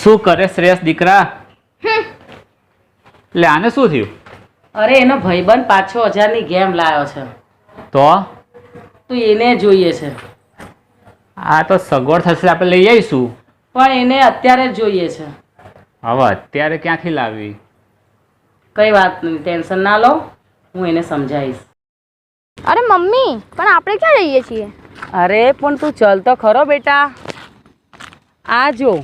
શું કરે શ્રેયસ દીકરા? એટલે આને શું થયું? અરે એનો ભાઈબંધ 5-6 હજારની ગેમ લાવ્યો છે તો એને જોઈએ છે. આ તો સગવડ થશે, આપણે લઈ આવીશું. પણ એને અત્યારે જ જોઈએ છે. હવે અત્યારે ક્યાંથી લાવવી? કઈ વાત નહીં, ટેન્શન ના લો, હું એને સમજાવીશ. અરે મમ્મી, પણ આપણે ક્યાં જઈએ છીએ? અરે પણ તું ચલ તો ખરો બેટા. આ જો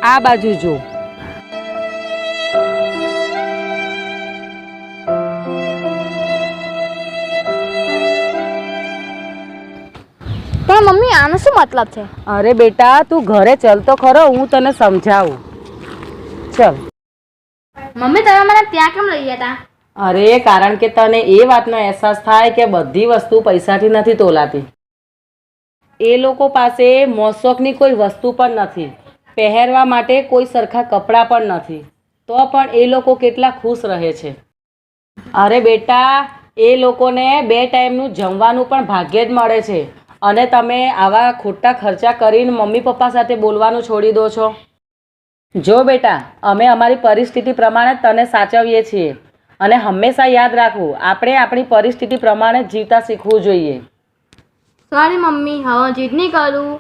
આ બાજુ જો. પણ મમ્મી આનો શું મતલબ છે? અરે બેટા તું ઘરે ચલ તો ખરો, હું તને સમજાવું. ચલ. મમ્મી તમે મને ત્યાં કેમ લઈ ગયા હતા? અરે કારણ કે તને એ વાતનો અહેસાસ થાય કે બધી વસ્તુ પૈસાથી નથી તોલાતી. એ લોકો પાસે મોશોકની કોઈ વસ્તુ પણ નથી, પહેરવા માટે કોઈ સરખા કપડાં પણ નથી, તો પણ એ લોકો કેટલા ખુશ રહે છે. અરે બેટા એ લોકોને 2 ટાઈમનું જમવાનું પણ ભાગ્યે જ મળે છે, અને તમે આવા ખોટા ખર્ચા કરીને મમ્મી પપ્પા સાથે બોલવાનું છોડી દો છો. જો બેટા અમે અમારી પરિસ્થિતિ પ્રમાણે તને સાચવીએ છીએ, અને હંમેશા યાદ રાખવું આપણે આપણી પરિસ્થિતિ પ્રમાણે જીવતા શીખવું જોઈએ. સોરી મમ્મી, હવે જીદ નહીં કરું.